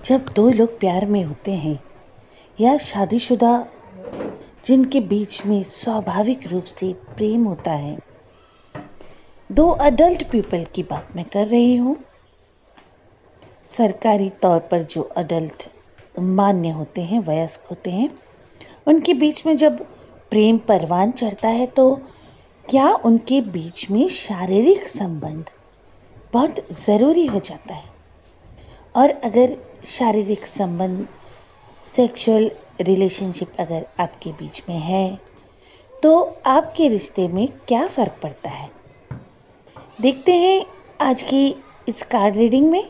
जब दो लोग प्यार में होते हैं या शादीशुदा जिनके बीच में स्वाभाविक रूप से प्रेम होता है, दो अडल्ट पीपल की बात मैं कर रही हूँ। सरकारी तौर पर जो अडल्ट मान्य होते हैं, वयस्क होते हैं, उनके बीच में जब प्रेम परवान चढ़ता है तो क्या उनके बीच में शारीरिक संबंध बहुत ज़रूरी हो जाता है। और अगर शारीरिक संबंध, सेक्सुअल रिलेशनशिप अगर आपके बीच में है तो आपके रिश्ते में क्या फ़र्क पड़ता है, देखते हैं आज की इस कार्ड रीडिंग में।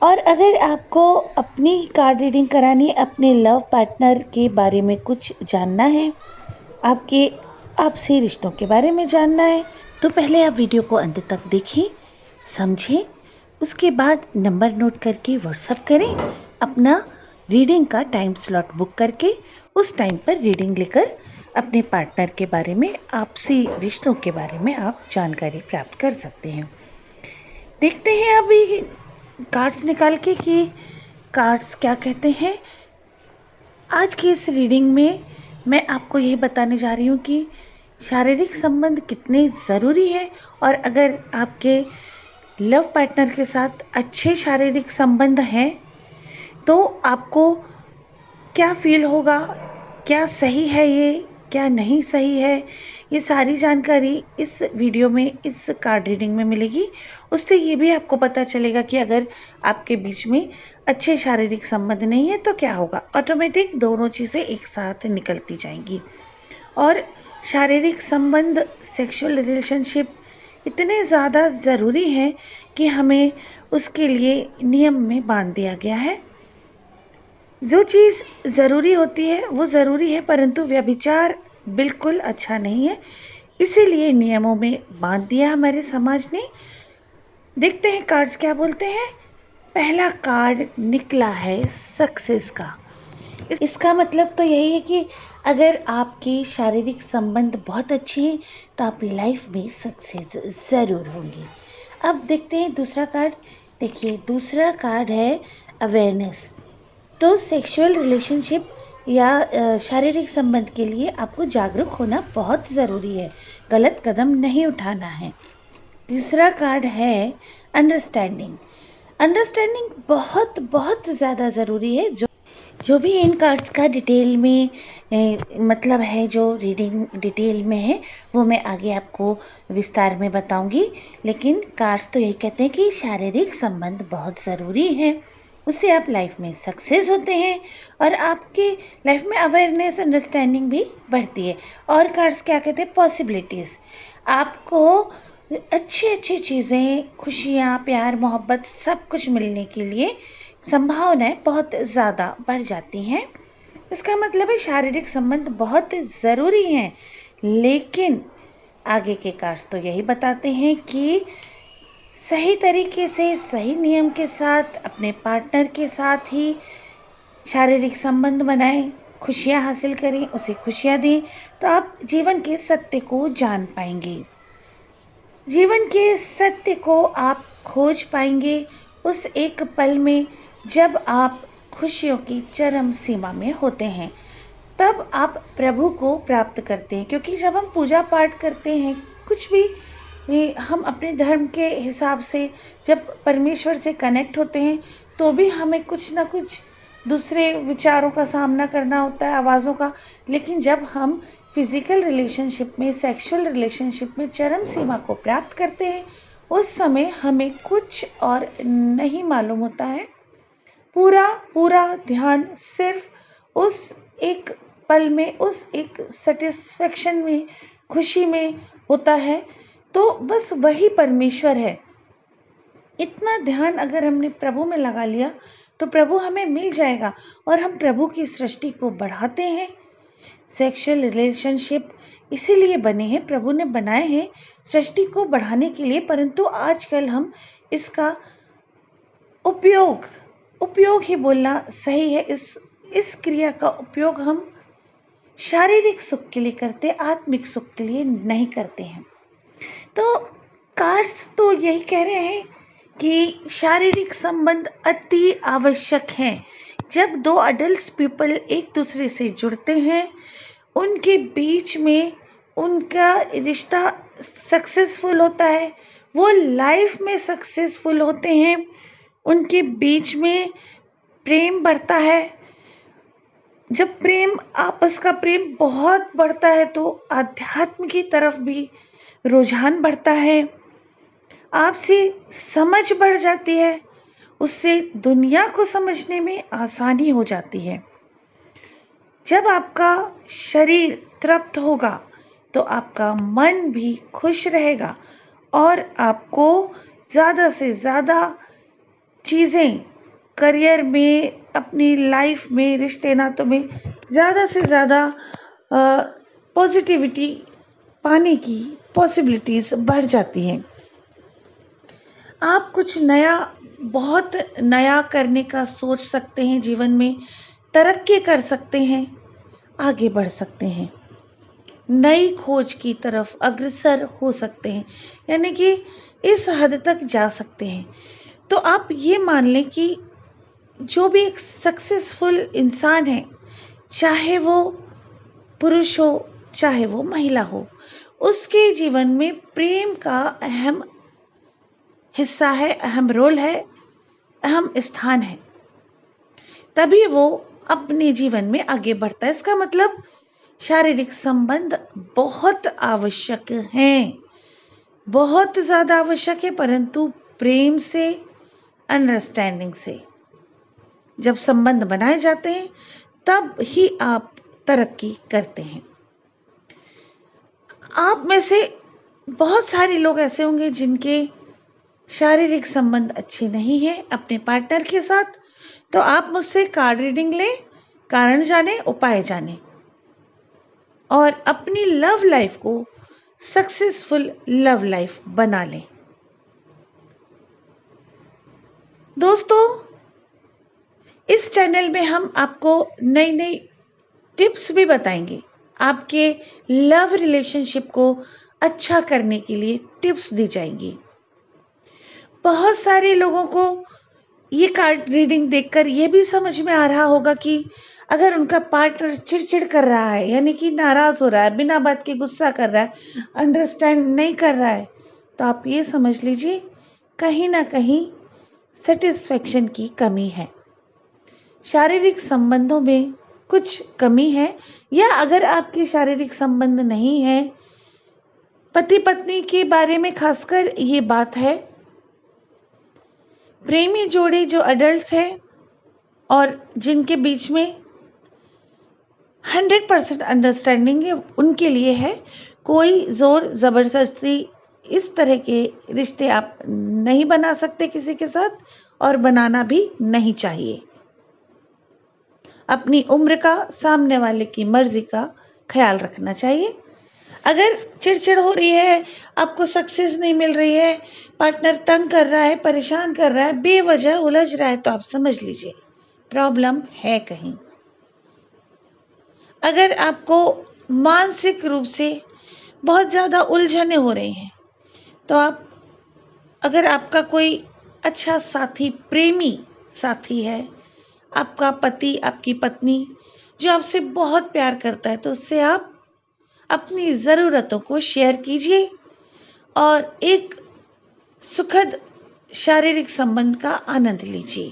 और अगर आपको अपनी कार्ड रीडिंग करानी है, अपने लव पार्टनर के बारे में कुछ जानना है, आपके आपसी रिश्तों के बारे में जानना है, तो पहले आप वीडियो को अंत तक देखें, समझें, उसके बाद नंबर नोट करके व्हाट्सएप करें। अपना रीडिंग का टाइम स्लॉट बुक करके उस टाइम पर रीडिंग लेकर अपने पार्टनर के बारे में, आपसी रिश्तों के बारे में आप जानकारी प्राप्त कर सकते हैं। देखते हैं अभी कार्ड्स निकाल के कि कार्ड्स क्या कहते हैं। आज की इस रीडिंग में मैं आपको यही बताने जा रही हूँ कि शारीरिक संबंध कितने ज़रूरी है, और अगर आपके लव पार्टनर के साथ अच्छे शारीरिक संबंध हैं तो आपको क्या फील होगा, क्या सही है ये, क्या नहीं सही है, ये सारी जानकारी इस वीडियो में, इस कार्ड रीडिंग में मिलेगी। उससे ये भी आपको पता चलेगा कि अगर आपके बीच में अच्छे शारीरिक संबंध नहीं है तो क्या होगा। ऑटोमेटिक दोनों चीज़ें एक साथ निकलती जाएंगी। और शारीरिक संबंध, सेक्सुअल रिलेशनशिप इतने ज़्यादा ज़रूरी हैं कि हमें उसके लिए नियम में बांध दिया गया है। जो चीज़ ज़रूरी होती है वो ज़रूरी है, परंतु व्यभिचार बिल्कुल अच्छा नहीं है, इसीलिए नियमों में बांध दिया हमारे समाज ने। देखते हैं कार्ड्स क्या बोलते हैं। पहला कार्ड निकला है सक्सेस का। इसका मतलब तो यही है कि अगर आपके शारीरिक संबंध बहुत अच्छे हैं तो आप लाइफ में सक्सेस ज़रूर होंगे। अब देखते हैं दूसरा कार्ड। देखिए, दूसरा कार्ड है अवेयरनेस। तो सेक्सुअल रिलेशनशिप या शारीरिक संबंध के लिए आपको जागरूक होना बहुत ज़रूरी है, गलत कदम नहीं उठाना है। तीसरा कार्ड है अंडरस्टैंडिंग। अंडरस्टैंडिंग बहुत बहुत ज़्यादा ज़रूरी है। जो भी इन कार्ड्स का डिटेल में मतलब है, जो रीडिंग डिटेल में है, वो मैं आगे आपको विस्तार में बताऊंगी। लेकिन कार्ड्स तो यही कहते हैं कि शारीरिक संबंध बहुत ज़रूरी है, उससे आप लाइफ में सक्सेस होते हैं और आपके लाइफ में अवेयरनेस, अंडरस्टैंडिंग भी बढ़ती है। और कार्ड्स क्या कहते हैं, पॉसिबिलिटीज़। आपको अच्छी अच्छी चीज़ें, खुशियाँ, प्यार, मोहब्बत सब कुछ मिलने के लिए संभावनाएं बहुत ज़्यादा बढ़ जाती हैं। इसका मतलब है शारीरिक संबंध बहुत ज़रूरी हैं, लेकिन आगे के कार्ड्स तो यही बताते हैं कि सही तरीके से, सही नियम के साथ अपने पार्टनर के साथ ही शारीरिक संबंध बनाएं, खुशियां हासिल करें, उसे खुशियां दें, तो आप जीवन के सत्य को जान पाएंगे। जीवन के सत्य को आप खोज पाएंगे उस एक पल में जब आप खुशियों की चरम सीमा में होते हैं। तब आप प्रभु को प्राप्त करते हैं, क्योंकि जब हम पूजा पाठ करते हैं, कुछ भी हम अपने धर्म के हिसाब से जब परमेश्वर से कनेक्ट होते हैं तो भी हमें कुछ ना कुछ दूसरे विचारों का सामना करना होता है, आवाज़ों का। लेकिन जब हम फिजिकल रिलेशनशिप में, सेक्सुअल रिलेशनशिप में चरम सीमा को प्राप्त करते हैं, उस समय हमें कुछ और नहीं मालूम होता है। पूरा पूरा ध्यान सिर्फ उस एक पल में, उस एक सेटिस्फेक्शन में, खुशी में होता है। तो बस वही परमेश्वर है। इतना ध्यान अगर हमने प्रभु में लगा लिया तो प्रभु हमें मिल जाएगा और हम प्रभु की सृष्टि को बढ़ाते हैं। सेक्सुअल रिलेशनशिप इसीलिए बने हैं, प्रभु ने बनाए हैं सृष्टि को बढ़ाने के लिए, परंतु आजकल हम इसका उपयोग ही बोलना सही है। इस क्रिया का उपयोग हम शारीरिक सुख के लिए करते, आत्मिक सुख के लिए नहीं करते हैं। तो कार्ड्स तो यही कह रहे हैं कि शारीरिक संबंध अति आवश्यक हैं। जब दो अडल्ट पीपल एक दूसरे से जुड़ते हैं, उनके बीच में उनका रिश्ता सक्सेसफुल होता है, वो लाइफ में सक्सेसफुल होते हैं, उनके बीच में प्रेम बढ़ता है। जब प्रेम, आपस का प्रेम बहुत बढ़ता है तो आध्यात्म की तरफ भी रुझान बढ़ता है, आपसी समझ बढ़ जाती है, उससे दुनिया को समझने में आसानी हो जाती है। जब आपका शरीर तृप्त होगा तो आपका मन भी खुश रहेगा और आपको ज़्यादा से ज़्यादा चीज़ें करियर में, अपनी लाइफ में, रिश्ते नातों में ज़्यादा से ज़्यादा पॉजिटिविटी पाने की पॉसिबिलिटीज़ बढ़ जाती हैं। आप कुछ नया, बहुत नया करने का सोच सकते हैं, जीवन में तरक्की कर सकते हैं, आगे बढ़ सकते हैं, नई खोज की तरफ अग्रसर हो सकते हैं, यानी कि इस हद तक जा सकते हैं। तो आप ये मान लें कि जो भी एक सक्सेसफुल इंसान है, चाहे वो पुरुष हो चाहे वो महिला हो, उसके जीवन में प्रेम का अहम हिस्सा है, अहम रोल है, अहम स्थान है। तभी वो अपने जीवन में आगे बढ़ता है। इसका मतलब शारीरिक संबंध बहुत आवश्यक हैं, बहुत ज़्यादा आवश्यक है, परंतु प्रेम से, अंडरस्टैंडिंग से जब संबंध बनाए जाते हैं तब ही आप तरक्की करते हैं। आप में से बहुत सारे लोग ऐसे होंगे जिनके शारीरिक संबंध अच्छे नहीं है अपने पार्टनर के साथ, तो आप मुझसे कार्ड रीडिंग लें, कारण जाने, उपाय जाने और अपनी लव लाइफ को सक्सेसफुल लव लाइफ बना लें। दोस्तों, इस चैनल में हम आपको नई नई टिप्स भी बताएंगे। आपके लव रिलेशनशिप को अच्छा करने के लिए टिप्स दी जाएंगी। बहुत सारे लोगों को ये कार्ड रीडिंग देखकर ये भी समझ में आ रहा होगा कि अगर उनका पार्टनर चिड़चिड़ कर रहा है, यानी कि नाराज हो रहा है, बिना बात के गुस्सा कर रहा है, अंडरस्टैंड नहीं कर रहा है, तो आप ये समझ लीजिए कहीं ना कहीं सेटिस्फेक्शन की कमी है, शारीरिक संबंधों में कुछ कमी है। या अगर आपके शारीरिक संबंध नहीं है, पति पत्नी के बारे में खासकर ये बात है, प्रेमी जोड़े जो अडल्ट्स हैं और जिनके बीच में 100% अंडरस्टैंडिंग है, उनके लिए है। कोई जोर जबरदस्ती इस तरह के रिश्ते आप नहीं बना सकते किसी के साथ, और बनाना भी नहीं चाहिए। अपनी उम्र का, सामने वाले की मर्जी का ख्याल रखना चाहिए। अगर चिड़चिड़ हो रही है, आपको सक्सेस नहीं मिल रही है, पार्टनर तंग कर रहा है, परेशान कर रहा है, बेवजह उलझ रहा है, तो आप समझ लीजिए प्रॉब्लम है कहीं। अगर आपको मानसिक रूप से बहुत ज़्यादा उलझने हो रही हैं, तो आप, अगर आपका कोई अच्छा साथी, प्रेमी साथी है, आपका पति, आपकी पत्नी जो आपसे बहुत प्यार करता है, तो उससे आप अपनी ज़रूरतों को शेयर कीजिए और एक सुखद शारीरिक संबंध का आनंद लीजिए।